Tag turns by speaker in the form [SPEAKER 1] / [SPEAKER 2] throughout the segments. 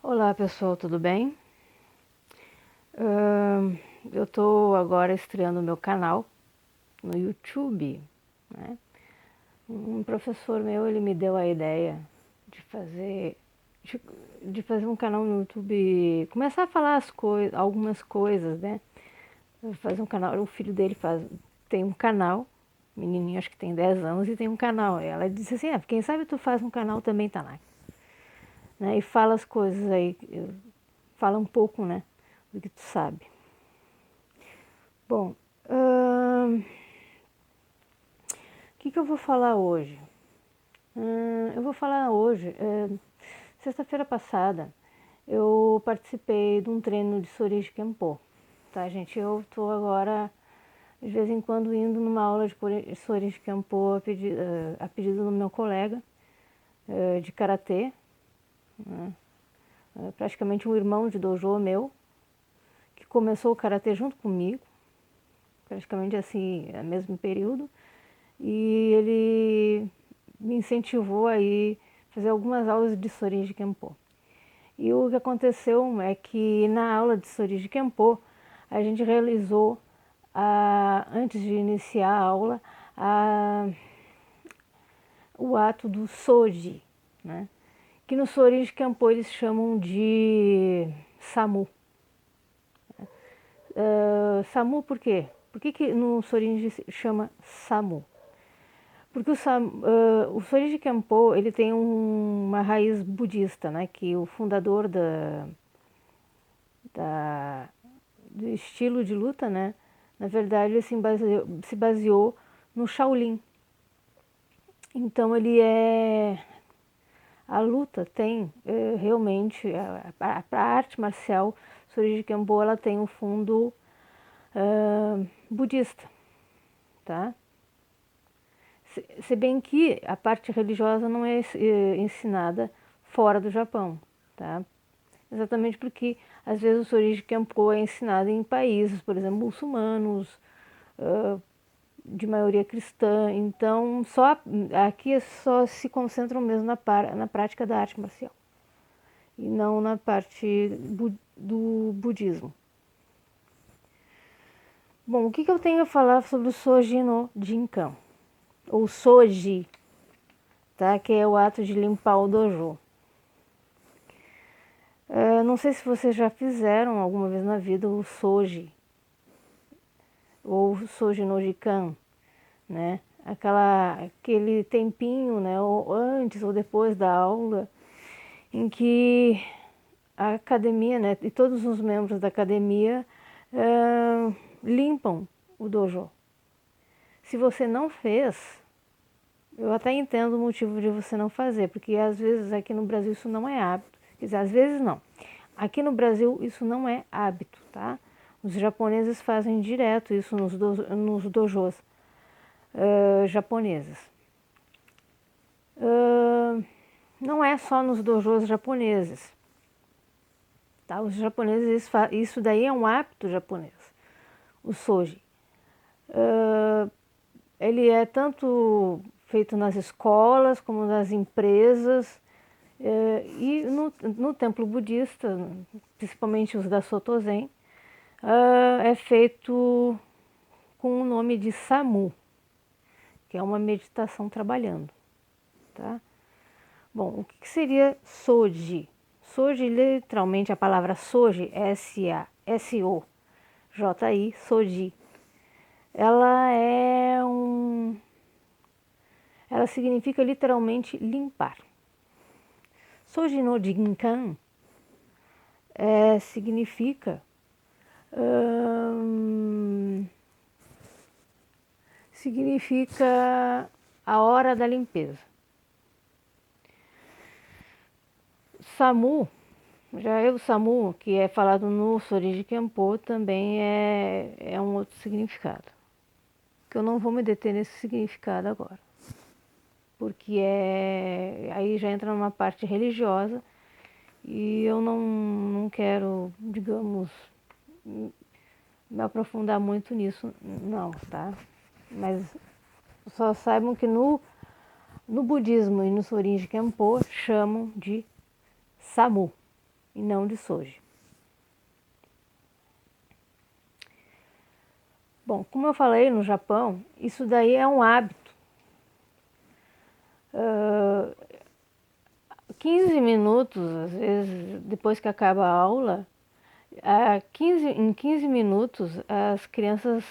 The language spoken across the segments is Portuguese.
[SPEAKER 1] Olá pessoal, tudo bem? Eu estou agora estreando meu canal no YouTube, né? Um professor meu, ele me deu a ideia de fazer, de, de fazer um canal no YouTube, começar a falar algumas coisas, né? Fazer um canal, o filho dele tem um canal, menininho, acho que tem 10 anos e tem um canal. Ela disse assim, quem sabe tu faz um canal também, tá lá, né? E fala as coisas aí, fala um pouco, né, do que tu sabe. Bom, o que eu vou falar hoje? Eu vou falar hoje, sexta-feira passada, eu participei de um treino de Sorig Kempo, tá, gente? Eu estou agora, de vez em quando, indo numa aula de Sorig Kempo a pedido do meu colega de Karatê, né? Praticamente um irmão de dojo meu, que começou o Karatê junto comigo, praticamente assim, no mesmo período, e ele me incentivou a ir fazer algumas aulas de Sorin Kempo. E o que aconteceu é que na aula de Sorin Kempo, a gente realizou, antes de iniciar a aula, o ato do Soji, né? Que no Sorin Kempo eles chamam de Samu. Samu por quê? Por que no Sorin chama Samu? Porque o Sorig Kempo, ele tem uma raiz budista, né? Que o fundador da, do estilo de luta, né? Na verdade, ele se baseou no Shaolin. Então, a luta tem realmente, a arte marcial Sorig Kempo, ela tem um fundo budista, tá? Se bem que a parte religiosa não é ensinada fora do Japão, tá? Exatamente porque às vezes o Sorig Kempo é ensinado em países, por exemplo, muçulmanos, de maioria cristã. Então, aqui só se concentram mesmo na prática da arte marcial e não na parte do budismo. Bom, o que eu tenho a falar sobre o Soji no Jinkan, ou Soji, tá? Que é o ato de limpar o dojo. Não sei se vocês já fizeram alguma vez na vida o Soji, ou Soji no Jikan, né? Aquele tempinho, né? Ou antes ou depois da aula, em que a academia, né? E todos os membros da academia limpam o dojo. Se você não fez, eu até entendo o motivo de você não fazer, porque às vezes aqui no Brasil isso não é hábito. Quer dizer, às vezes não. Aqui no Brasil isso não é hábito, tá? Os japoneses fazem direto isso nos dojos japoneses. Não é só nos dojos japoneses, tá? Os japoneses, isso daí é um hábito japonês, o soji. Ele é tanto feito nas escolas como nas empresas, e no templo budista, principalmente os da Soto Zen, é feito com o nome de Samu, que é uma meditação trabalhando, tá? Bom, o que seria Soji? Soji, literalmente, a palavra Soji, S-O-J-I, Soji, ela significa literalmente limpar. Soji no Jinkan significa a hora da limpeza. Samu, o Samu, que é falado no Sorig Kempo, também é um outro significado, que eu não vou me deter nesse significado agora, porque aí já entra numa parte religiosa e eu não quero, digamos, me aprofundar muito nisso, não, tá? Mas só saibam que no budismo e no Sorin Kempo chamam de Samu, e não de soji. Bom, como eu falei, no Japão, isso daí é um hábito. 15 minutos, às vezes, depois que acaba a aula, em 15 minutos as crianças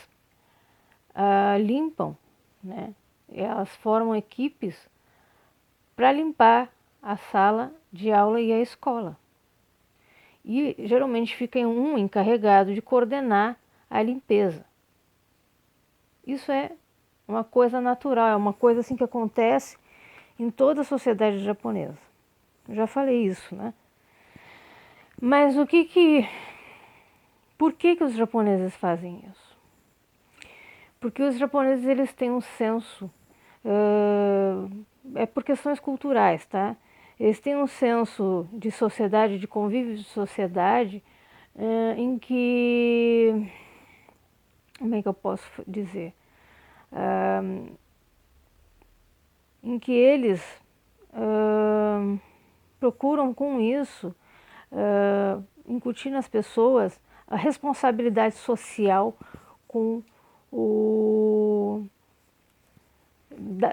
[SPEAKER 1] limpam, né? Elas formam equipes para limpar a sala de aula e a escola. E geralmente fica um encarregado de coordenar a limpeza. Isso é uma coisa natural, é uma coisa assim que acontece em toda a sociedade japonesa. Eu já falei isso, né? Mas por que os japoneses fazem isso? Porque os japoneses eles têm um senso, é por questões culturais, tá? Eles têm um senso de sociedade, de convívio de sociedade, em que, como é que eu posso dizer? Em que eles procuram com isso incutir nas pessoas a responsabilidade social com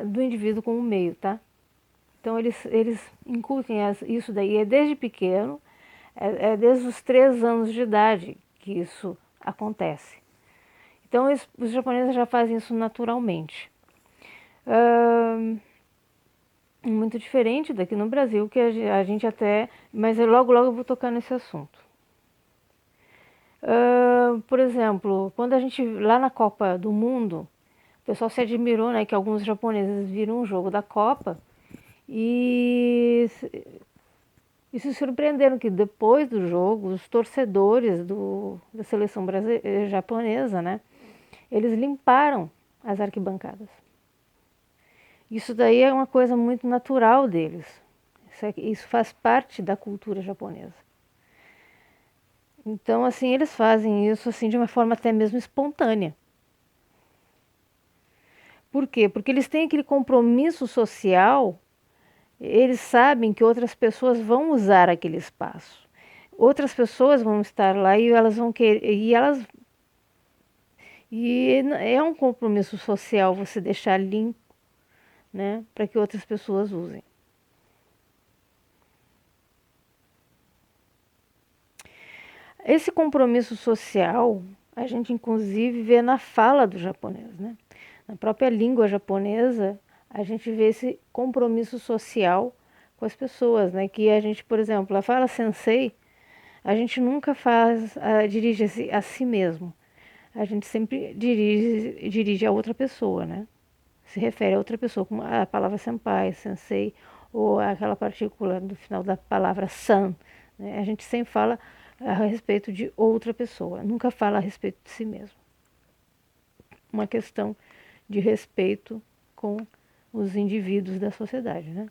[SPEAKER 1] do indivíduo com o meio, tá? Então eles incutem isso daí, é desde pequeno, é desde os 3 anos de idade que isso acontece. Então os japoneses já fazem isso naturalmente. Muito diferente daqui no Brasil, que a gente até... Mas logo eu vou tocar nesse assunto. Por exemplo, quando a gente, lá na Copa do Mundo, o pessoal se admirou, né, que alguns japoneses viram o jogo da Copa e se surpreenderam que depois do jogo, os torcedores da seleção japonesa, né, eles limparam as arquibancadas. Isso daí é uma coisa muito natural deles. Isso faz parte da cultura japonesa. Então, assim, eles fazem isso assim de uma forma até mesmo espontânea. Por quê? Porque eles têm aquele compromisso social, eles sabem que outras pessoas vão usar aquele espaço. Outras pessoas vão estar lá e elas vão querer, e é um compromisso social você deixar limpo, né, para que outras pessoas usem. Esse compromisso social, a gente inclusive vê na fala do japonês, né? Na própria língua japonesa, a gente vê esse compromisso social com as pessoas, né? Que a gente, por exemplo, a fala sensei, a gente nunca dirige a si mesmo. A gente sempre dirige a outra pessoa, né? Se refere a outra pessoa, como a palavra senpai, sensei, ou aquela partícula do final da palavra san, né? A gente sempre fala a respeito de outra pessoa, nunca fala a respeito de si mesmo. Uma questão de respeito com os indivíduos da sociedade, né?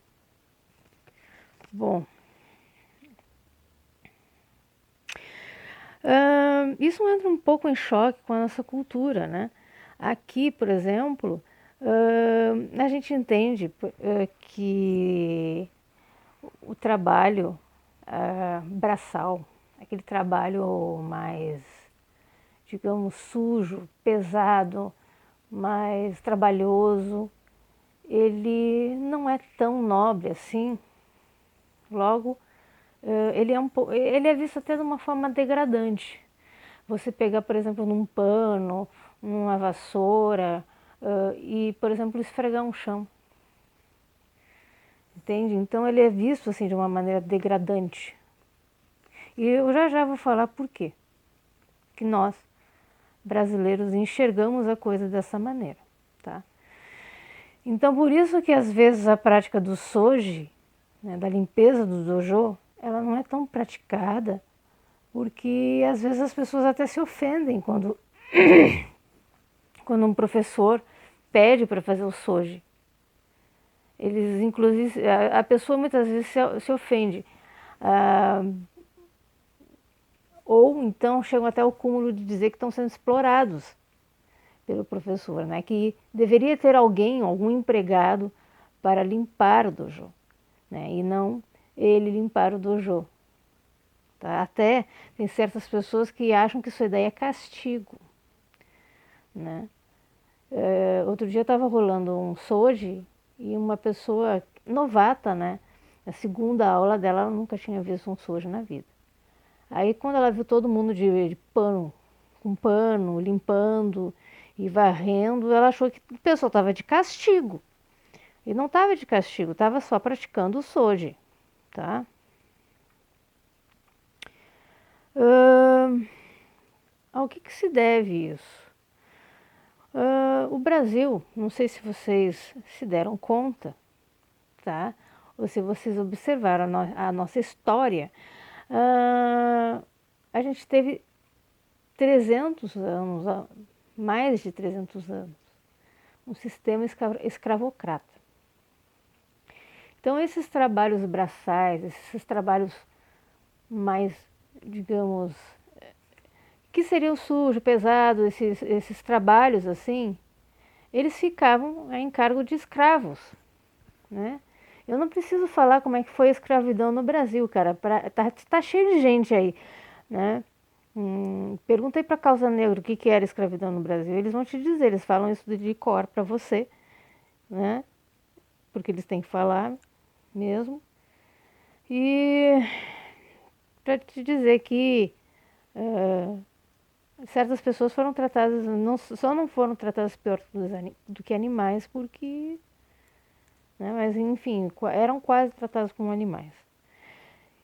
[SPEAKER 1] Bom, isso entra um pouco em choque com a nossa cultura, né? Aqui, por exemplo, a gente entende que o trabalho braçal, aquele trabalho mais, digamos, sujo, pesado, mais trabalhoso, ele não é tão nobre assim. Logo, ele é visto até de uma forma degradante. Você pegar, por exemplo, num pano, numa vassoura e, por exemplo, esfregar um chão. Entende? Então ele é visto assim de uma maneira degradante. E eu já vou falar por quê. Que nós, brasileiros, enxergamos a coisa dessa maneira, tá? Então por isso que às vezes a prática do soji, né, da limpeza do dojo, ela não é tão praticada, porque às vezes as pessoas até se ofendem quando, quando um professor pede para fazer o soji. Eles, inclusive, a pessoa muitas vezes se ofende. Ou então chegam até o cúmulo de dizer que estão sendo explorados pelo professor, né? Que deveria ter alguém, algum empregado para limpar o dojo, né? E não ele limpar o dojo. tá? Até tem certas pessoas que acham que isso daí é castigo, né? Outro dia estava rolando um soji e uma pessoa novata, né? A segunda aula dela, ela nunca tinha visto um soji na vida. Aí quando ela viu todo mundo de pano, com pano, limpando e varrendo, ela achou que o pessoal estava de castigo. E não estava de castigo, estava só praticando o soji, tá? Ao que se deve isso? O Brasil, não sei se vocês se deram conta, tá? Ou se vocês observaram a nossa história, a gente teve 300 anos, mais de 300 anos, um sistema escravocrata. Então, esses trabalhos braçais, esses trabalhos mais, digamos, que seriam sujos, pesados, esses trabalhos assim, eles ficavam a encargo de escravos, né? Eu não preciso falar como é que foi a escravidão no Brasil, cara. Tá cheio de gente aí, né? Perguntei para Causa Negra o que era escravidão no Brasil. Eles vão te dizer, eles falam isso de cor para você, né? Porque eles têm que falar mesmo. E para te dizer que certas pessoas foram tratadas, só não foram tratadas pior do que animais, porque, né, mas enfim, eram quase tratadas como animais.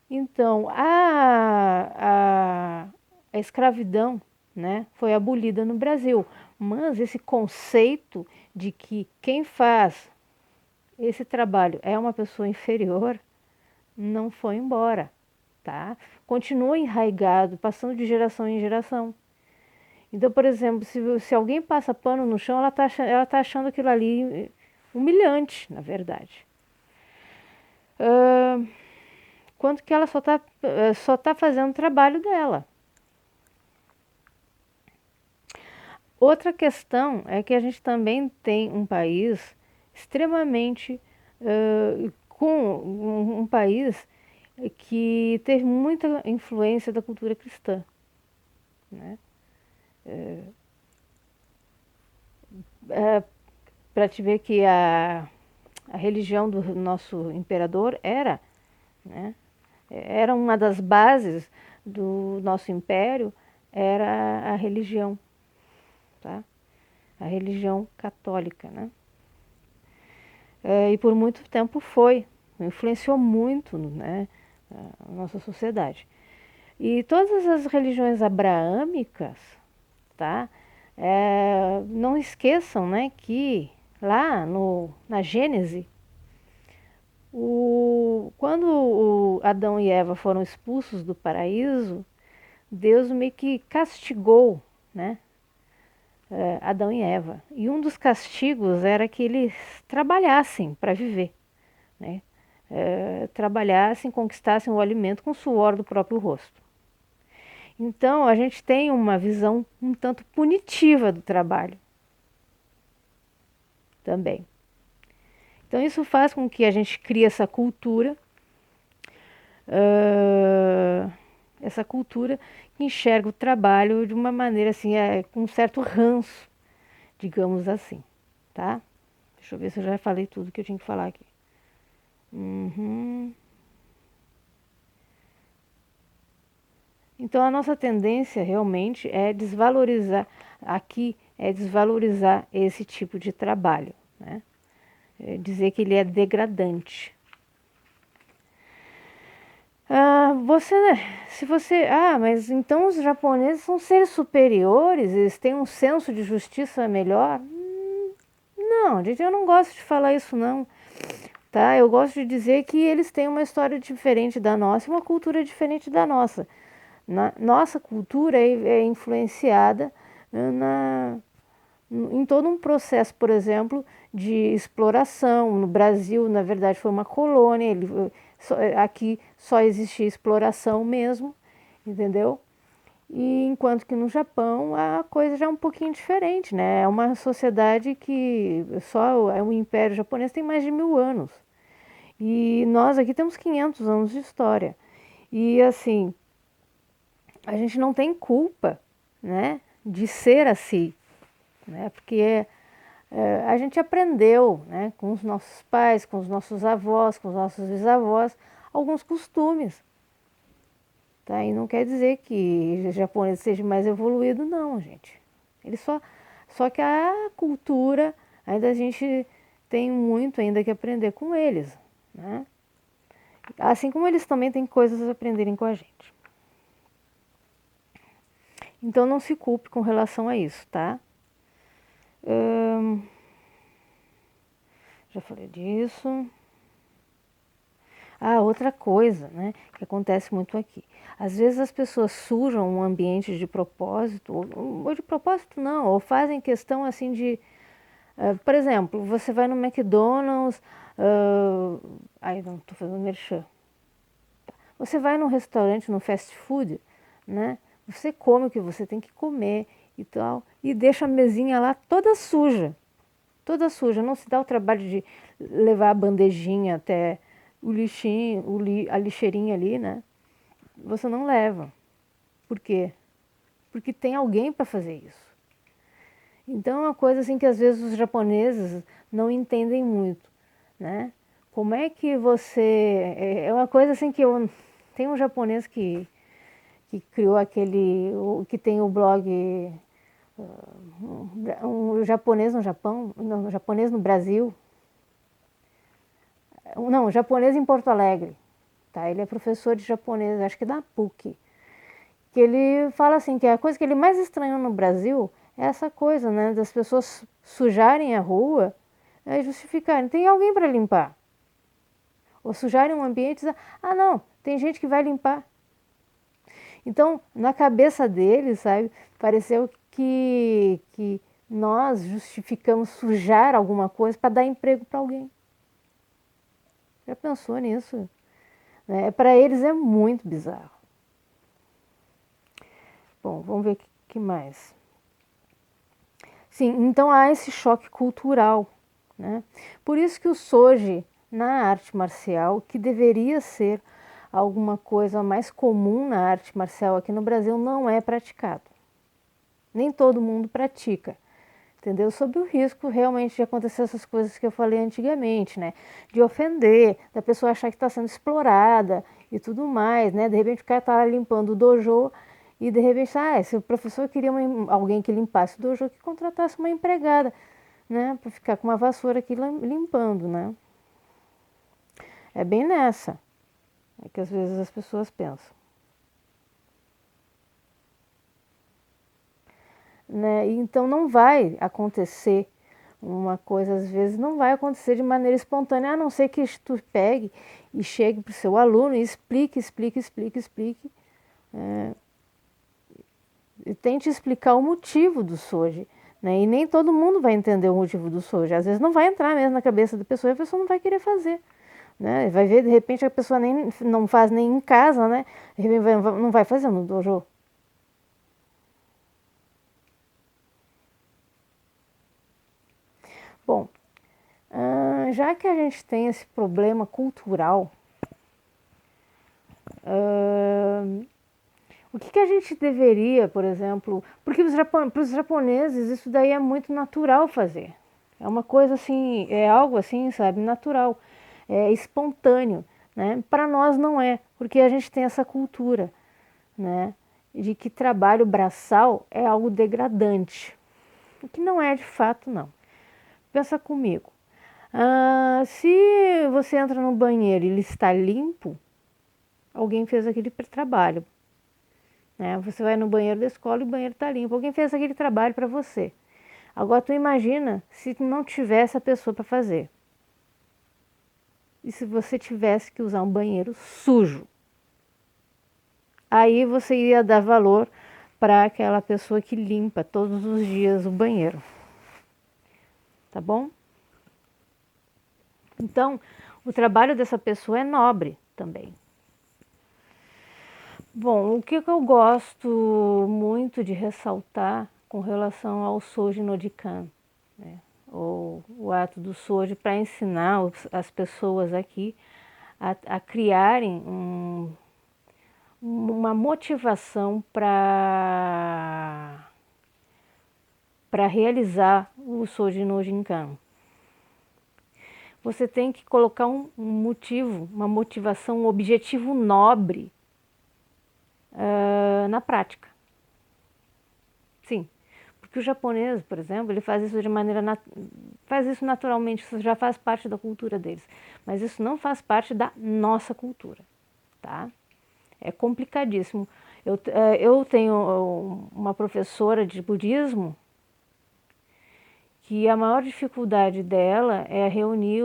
[SPEAKER 1] Então, a escravidão, né, foi abolida no Brasil, mas esse conceito de que quem faz esse trabalho é uma pessoa inferior não foi embora, tá? Continua enraizado, passando de geração em geração. Então, por exemplo, se alguém passa pano no chão, ela tá achando aquilo ali humilhante, na verdade. Quanto que ela só tá fazendo o trabalho dela. Outra questão é que a gente também tem um país extremamente com um país que teve muita influência da cultura cristã, né? Para te ver que a religião do nosso imperador era, né? Era uma das bases do nosso império, era a religião, tá? A religião católica, né? E por muito tempo influenciou muito, né, a nossa sociedade. E todas as religiões abraâmicas, tá? Não esqueçam, né, que lá na Gênese, quando Adão e Eva foram expulsos do paraíso, Deus meio que castigou, né, Adão e Eva. E um dos castigos era que eles trabalhassem para viver, né? Trabalhassem, conquistassem o alimento com o suor do próprio rosto. Então, a gente tem uma visão um tanto punitiva do trabalho também. Então, isso faz com que a gente crie essa cultura que enxerga o trabalho de uma maneira assim, com um certo ranço, digamos assim, tá? Deixa eu ver se eu já falei tudo que eu tinha que falar aqui. Então a nossa tendência realmente é desvalorizar esse tipo de trabalho, né? Dizer que ele é degradante. Mas então os japoneses são seres superiores, eles têm um senso de justiça melhor? Não, gente, eu não gosto de falar isso não, tá? Eu gosto de dizer que eles têm uma história diferente da nossa e uma cultura diferente da nossa. Nossa cultura é influenciada em todo um processo, por exemplo, de exploração. No Brasil, na verdade, foi uma colônia, aqui só existia exploração mesmo, entendeu? E enquanto que no Japão a coisa já é um pouquinho diferente, né? É uma sociedade que o Império Japonês tem mais de 1000 anos. E nós aqui temos 500 anos de história. E assim, a gente não tem culpa, né, de ser assim, né, porque a gente aprendeu, né, com os nossos pais, com os nossos avós, com os nossos bisavós, alguns costumes. Tá? E não quer dizer que o japonês seja mais evoluído, não, gente. Ele só que a cultura, ainda a gente tem muito ainda que aprender com eles, né? Assim como eles também têm coisas a aprenderem com a gente. Então não se culpe com relação a isso, tá? Já falei disso. Ah, outra coisa, né, que acontece muito aqui. Às vezes as pessoas sujam um ambiente de propósito, ou de propósito não, ou fazem questão assim de, por exemplo, você vai no McDonald's, ai não, estou fazendo merchan. Você vai num restaurante, no fast food, né, você come o que você tem que comer e tal, e deixa a mesinha lá toda suja, não se dá o trabalho de levar a bandejinha até o lixinho, a lixeirinha ali, né? Você não leva. Por quê? Porque tem alguém para fazer isso. Então é uma coisa assim que às vezes os japoneses não entendem muito, né? Como é que você... É uma coisa assim que eu... Tem um japonês que criou aquele... que tem o blog... um japonês no Japão, não, um japonês no Brasil, não, um japonês em Porto Alegre, tá? Ele é professor de japonês, acho que da PUC, que ele fala assim que a coisa que ele mais estranhou no Brasil é essa coisa, né, das pessoas sujarem a rua, né, e justificarem, tem alguém para limpar, ou sujarem um ambiente, e dizer, ah não, tem gente que vai limpar. Então, na cabeça dele, sabe, pareceu que nós justificamos sujar alguma coisa para dar emprego para alguém. Já pensou nisso? Né? Para eles é muito bizarro. Bom, vamos ver o que mais. Sim, então há esse choque cultural, né? Por isso que o Soji, na arte marcial, que deveria ser alguma coisa mais comum na arte marcial aqui no Brasil, não é praticado. Nem todo mundo pratica, entendeu? Sob o risco realmente de acontecer essas coisas que eu falei antigamente, né? De ofender, da pessoa achar que está sendo explorada e tudo mais, né? De repente o cara está limpando o dojo e de repente, se o professor queria alguém que limpasse o dojo, que contratasse uma empregada, né? Para ficar com uma vassoura aqui limpando, né? É bem nessa, é que às vezes as pessoas pensam. Né? Então não vai acontecer uma coisa, às vezes não vai acontecer de maneira espontânea, a não ser que tu pegue e chegue para o seu aluno e explique, e tente explicar o motivo do Soji. Né? E nem todo mundo vai entender o motivo do Soji. Às vezes não vai entrar mesmo na cabeça da pessoa e a pessoa não vai querer fazer. Né? Vai ver, de repente, a pessoa nem, não faz nem em casa, né? De repente não vai fazer no dojo. Bom, já que a gente tem esse problema cultural, o que a gente deveria, por exemplo, porque para os japoneses isso daí é muito natural fazer. É uma coisa assim, é algo assim, sabe, natural, é espontâneo, né? Para nós não é, porque a gente tem essa cultura, né, de que trabalho braçal é algo degradante, o que não é de fato não. Pensa comigo. Se você entra no banheiro e ele está limpo, alguém fez aquele trabalho. Né? Você vai no banheiro da escola e o banheiro está limpo. Alguém fez aquele trabalho para você. Agora tu imagina se não tivesse a pessoa para fazer. E se você tivesse que usar um banheiro sujo? Aí você ia dar valor para aquela pessoa que limpa todos os dias o banheiro. Tá bom? Então, o trabalho dessa pessoa é nobre também. Bom, o que eu gosto muito de ressaltar com relação ao Soji no Dikan, né? Ou o ato do Soji para ensinar as pessoas aqui a criarem uma motivação para realizar o Soji no Jinkan. Você tem que colocar um motivo, uma motivação, um objetivo nobre na prática. Sim, porque o japonês, por exemplo, ele faz isso de maneira faz isso naturalmente, isso já faz parte da cultura deles, mas isso não faz parte da nossa cultura, tá? É complicadíssimo. Eu tenho uma professora de budismo que a maior dificuldade dela é reunir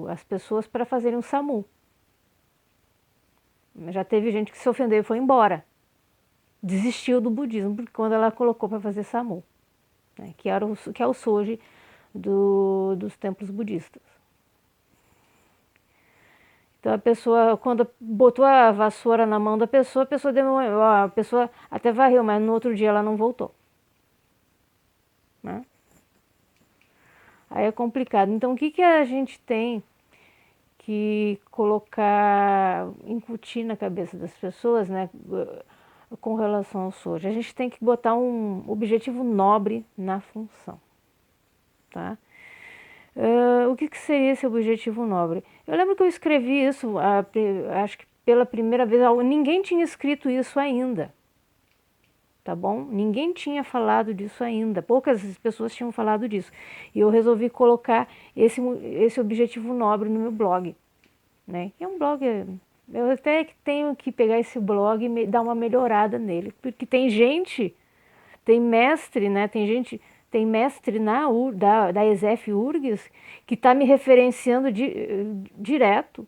[SPEAKER 1] as pessoas para fazerem um SAMU. Já teve gente que se ofendeu e foi embora. Desistiu do budismo porque quando ela colocou para fazer SAMU, né, que é o Soji dos templos budistas. Então a pessoa, quando botou a vassoura na mão da pessoa, a pessoa até varreu, mas no outro dia ela não voltou. Né? Aí é complicado. Então o que a gente tem que colocar, incutir na cabeça das pessoas, né, com relação ao Soji? A gente tem que botar um objetivo nobre na função, tá? O que seria esse objetivo nobre? Eu lembro que eu escrevi isso, acho que pela primeira vez, ninguém tinha escrito isso ainda, tá bom? Ninguém tinha falado disso ainda, poucas pessoas tinham falado disso. E eu resolvi colocar esse objetivo nobre no meu blog, né? É um blog, eu até tenho que pegar esse blog e dar uma melhorada nele, porque tem gente, tem mestre, né? Tem mestre da ESEF URGS que está me referenciando direto,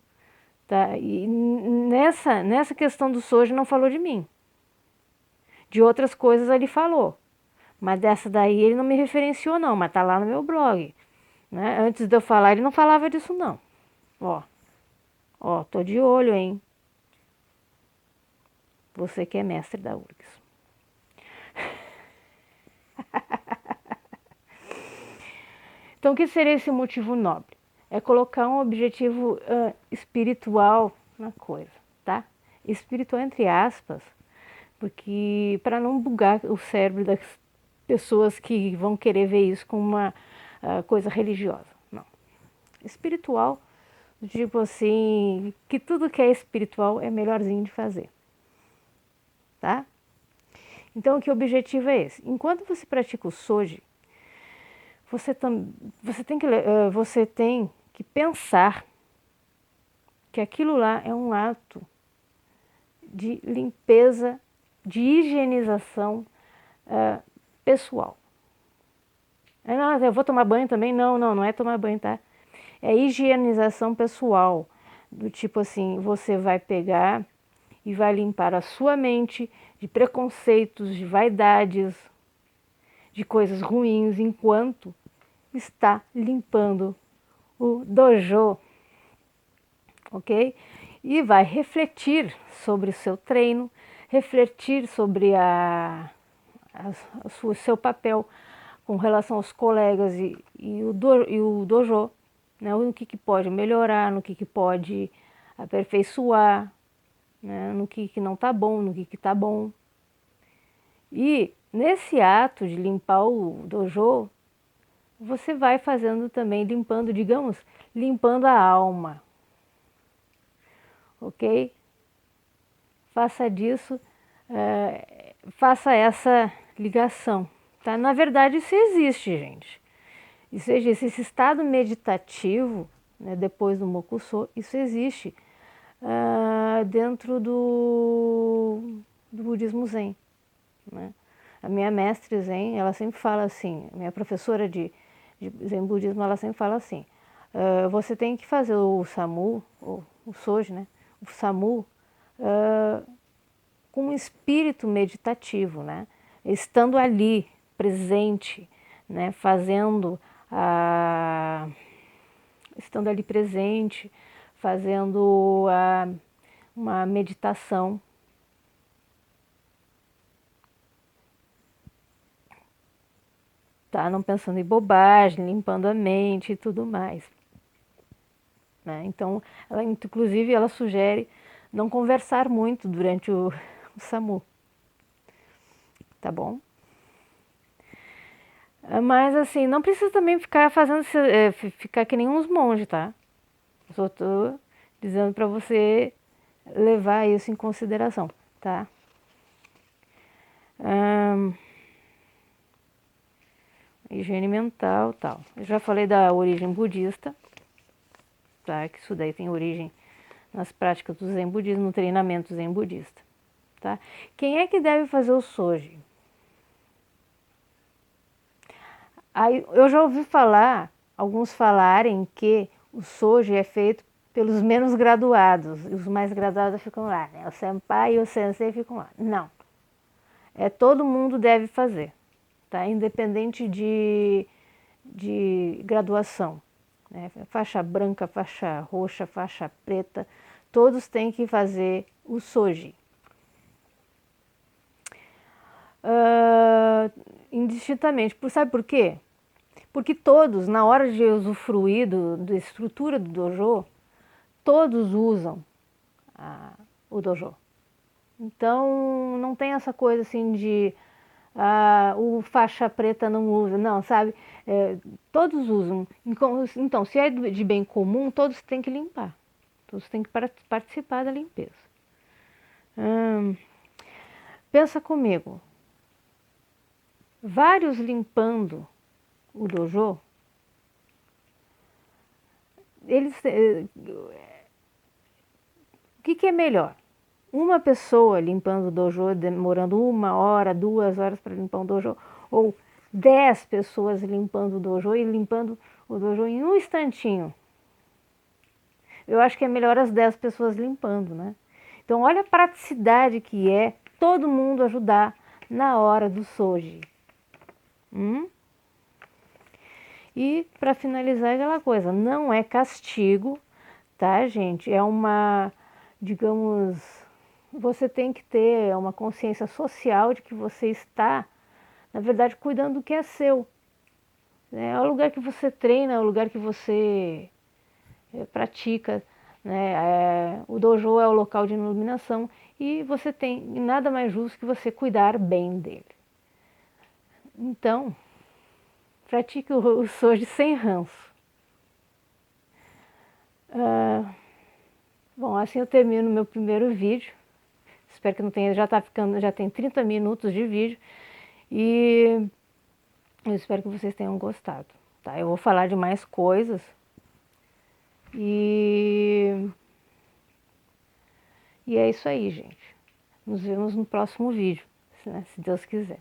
[SPEAKER 1] tá? E nessa questão do Soji não falou de mim. De outras coisas ele falou, mas dessa daí ele não me referenciou não, mas tá lá no meu blog, né? Antes de eu falar ele não falava disso não. Ó, tô de olho, hein? Você que é mestre da URGS. Então o que seria esse motivo nobre? É colocar um objetivo espiritual na coisa, tá? Espiritual entre aspas, porque para não bugar o cérebro das pessoas que vão querer ver isso como uma coisa religiosa. Não. Espiritual, tipo assim, que tudo que é espiritual é melhorzinho de fazer, tá? Então, que objetivo é esse? Enquanto você pratica o Soji, você tem que pensar que aquilo lá é um ato de limpeza, de higienização pessoal. Não, eu vou tomar banho também? Não é tomar banho, tá? É higienização pessoal, do tipo assim, você vai pegar e vai limpar a sua mente de preconceitos, de vaidades, de coisas ruins, enquanto está limpando o dojo, ok? E vai refletir sobre o seu treino, refletir sobre o seu papel com relação aos colegas e o dojo, né? No que pode melhorar, no que pode aperfeiçoar, né? No que não está bom, no que está bom. E nesse ato de limpar o dojo, você vai fazendo também, limpando a alma, ok? Faça disso, faça essa ligação, tá? Na verdade, isso existe, gente. Isso existe, esse estado meditativo, né, depois do Mokusô, isso existe dentro do budismo Zen, né? A minha mestre Zen, ela sempre fala assim, minha professora de Zen Budismo, ela sempre fala assim, você tem que fazer o SAMU, o Soji, né? O SAMU, com um espírito meditativo, né? Estando ali, presente, né? Estando ali presente, fazendo uma meditação. Tá? Não pensando em bobagem, limpando a mente e tudo mais. Né? Então, inclusive, ela sugere não conversar muito durante o SAMU, tá bom? Mas assim, não precisa também ficar fazendo, ficar que nem uns monges, tá? Só tô dizendo para você levar isso em consideração, tá? Higiene mental, tal. Eu já falei da origem budista, tá? Que isso daí tem origem nas práticas do Zen budismo, no treinamento Zen budista, tá? Quem é que deve fazer o soji? Aí, eu já ouvi falar, alguns falarem que o soji é feito pelos menos graduados, e os mais graduados ficam lá, né? O senpai e o sensei ficam lá. Não. Todo mundo deve fazer, tá? Independente de graduação, né? Faixa branca, faixa roxa, faixa preta, todos têm que fazer o soji. Indistintamente. Sabe por quê? Porque todos, na hora de usufruir da estrutura do dojo, todos usam o dojo. Então, não tem essa coisa assim de o faixa preta não usa, não, sabe? Todos usam. Então, se é de bem comum, todos têm que limpar. Todos têm que participar da limpeza. Pensa comigo. Vários limpando o dojo, o que é melhor? Uma pessoa limpando o dojo, demorando 1 hora, 2 horas para limpar o dojo, ou 10 pessoas limpando o dojo e limpando o dojo em um instantinho. Eu acho que é melhor as 10 pessoas limpando, né? Então, olha a praticidade que é todo mundo ajudar na hora do soji. E, para finalizar, aquela coisa, não é castigo, tá, gente? É uma, digamos, você tem que ter uma consciência social de que você está, na verdade, cuidando do que é seu. É o lugar que você treina, é o lugar que você pratica, né? O dojo é o local de iluminação e você tem nada mais justo que você cuidar bem dele. Então, pratique o soji sem ranço. Bom, assim eu termino meu primeiro vídeo. Espero que não tenha, já tem 30 minutos de vídeo e eu espero que vocês tenham gostado, tá? Eu vou falar de mais coisas e é isso aí, gente. Nos vemos no próximo vídeo, né? Se Deus quiser.